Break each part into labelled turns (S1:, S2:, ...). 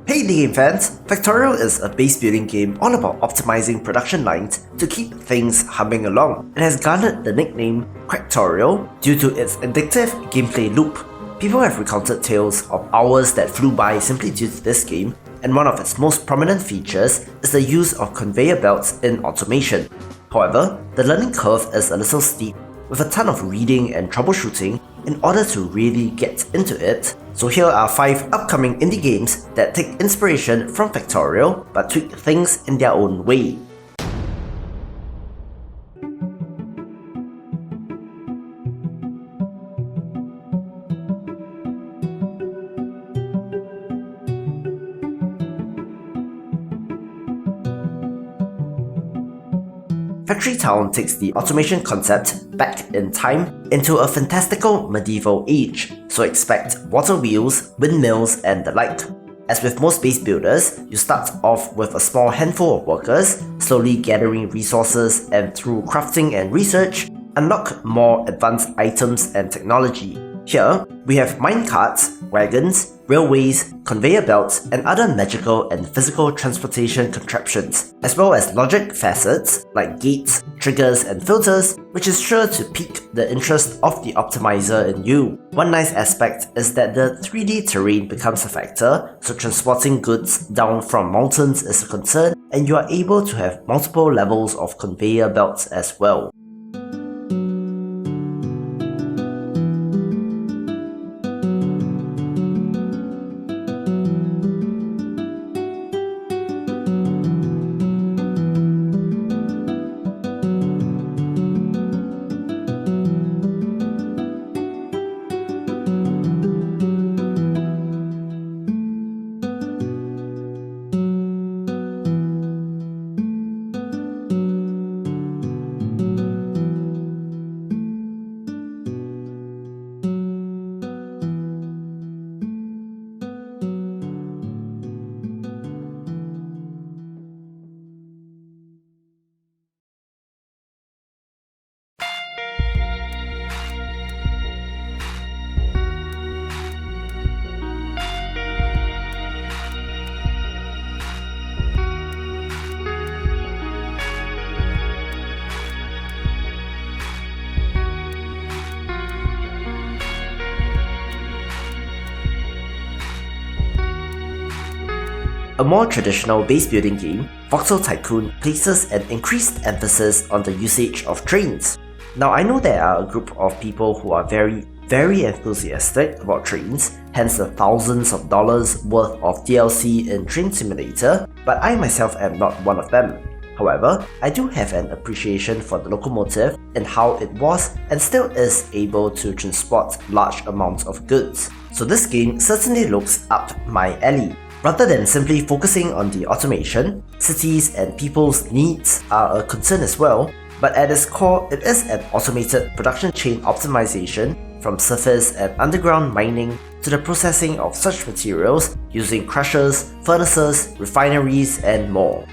S1: Hey indie game fans! Factorio is a base building game all about optimizing production lines to keep things humming along. It has garnered the nickname Factorio due to its addictive gameplay loop. People have recounted tales of hours that flew by simply due to this game, and one of its most prominent features is the use of conveyor belts in automation. However, the learning curve is a little steep, with a ton of reading and troubleshooting in order to really get into it. So here are 5 upcoming indie games that take inspiration from Factorio but tweak things in their own way. Factory Town takes the automation concept back in time into a fantastical medieval age, so expect water wheels, windmills, and the like. As with most base builders, you start off with a small handful of workers, slowly gathering resources, and through crafting and research, unlock more advanced items and technology. Here, we have minecarts, wagons, railways, conveyor belts, and other magical and physical transportation contraptions, as well as logic facets like gates, triggers, and filters, which is sure to pique the interest of the optimizer in you. One nice aspect is that the 3D terrain becomes a factor, so transporting goods down from mountains is a concern, and you are able to have multiple levels of conveyor belts as well. A more traditional base building game, Voxel Tycoon places an increased emphasis on the usage of trains. Now I know there are a group of people who are very enthusiastic about trains, hence the thousands of dollars worth of DLC in Train Simulator, but I myself am not one of them. However, I do have an appreciation for the locomotive and how it was and still is able to transport large amounts of goods. So this game certainly looks up my alley. Rather than simply focusing on the automation, cities and people's needs are a concern as well, but at its core, it is an automated production chain optimization from surface and underground mining to the processing of such materials using crushers, furnaces, refineries, and more.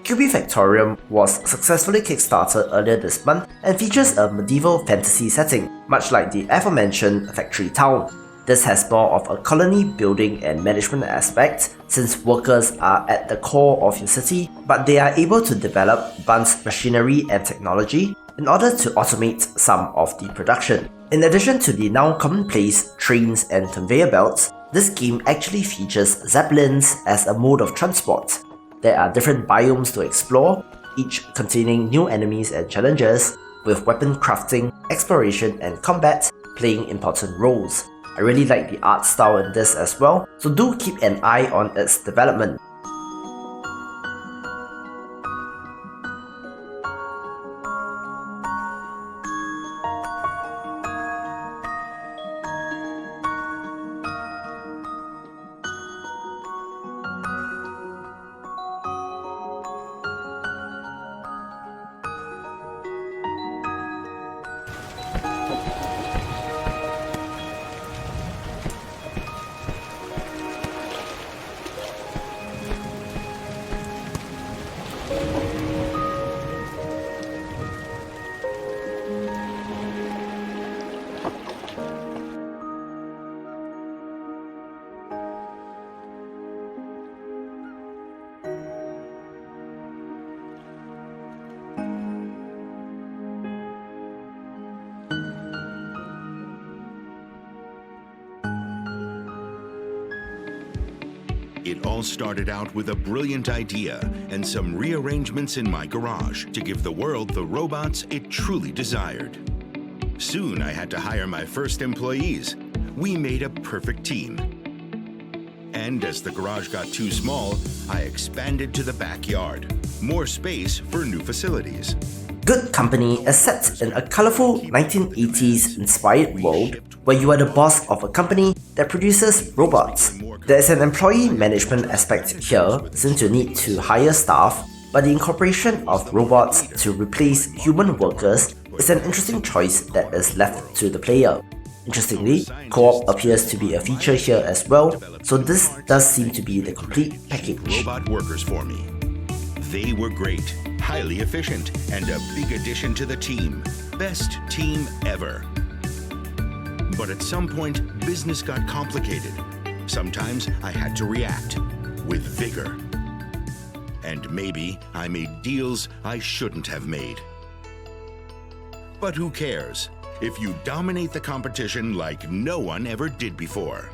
S1: Kubifaktorium was successfully kickstarted earlier this month and features a medieval fantasy setting, much like the aforementioned Factory Town. This has more of a colony building and management aspect, since workers are at the core of your city, but they are able to develop advanced machinery and technology in order to automate some of the production. In addition to the now commonplace trains and conveyor belts, this game actually features zeppelins as a mode of transport. There are different biomes to explore, each containing new enemies and challenges, with weapon crafting, exploration, and combat playing important roles. I really like the art style in this as well, so do keep an eye on its development.
S2: It all started out with a brilliant idea and some rearrangements in my garage to give the world the robots it truly desired. Soon I had to hire my first employees. We made a perfect team. And as the garage got too small, I expanded to the backyard. More space for new facilities.
S1: Good Company is set in a colourful 1980s inspired world where you are the boss of a company that produces robots. There is an employee management aspect here since you need to hire staff, but the incorporation of robots to replace human workers is an interesting choice that is left to the player. Interestingly, co-op appears to be a feature here as well, so this does seem to be the complete package.
S2: Robot workers for me. They were great, highly efficient, and a big addition to the team. Best team ever. But at some point, business got complicated. Sometimes I had to react with vigor. And maybe I made deals I shouldn't have made. But who cares if you dominate the competition like no one ever did before?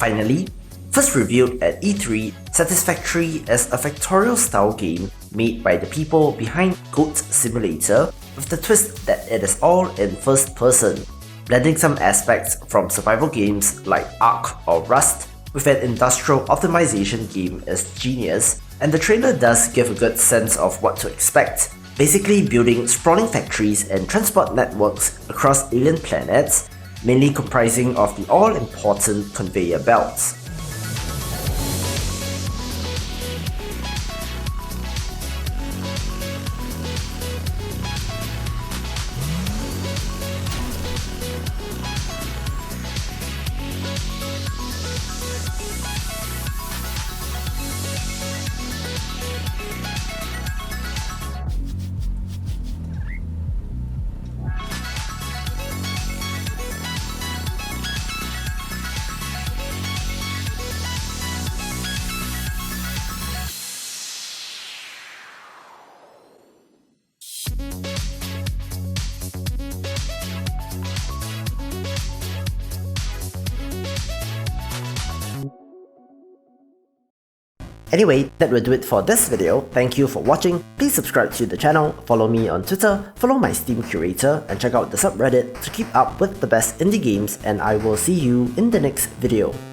S1: Finally, first revealed at E3, Satisfactory is a factorial-style game made by the people behind Goat Simulator, with the twist that it is all in first person, blending some aspects from survival games like ARK or Rust with an industrial optimization game is genius, and the trailer does give a good sense of what to expect, basically building sprawling factories and transport networks across alien planets, mainly comprising of the all-important conveyor belts. Anyway, that will do it for this video. Thank you for watching. Please subscribe to the channel, follow me on Twitter, follow my Steam curator, and check out the subreddit to keep up with the best indie games, and I will see you in the next video.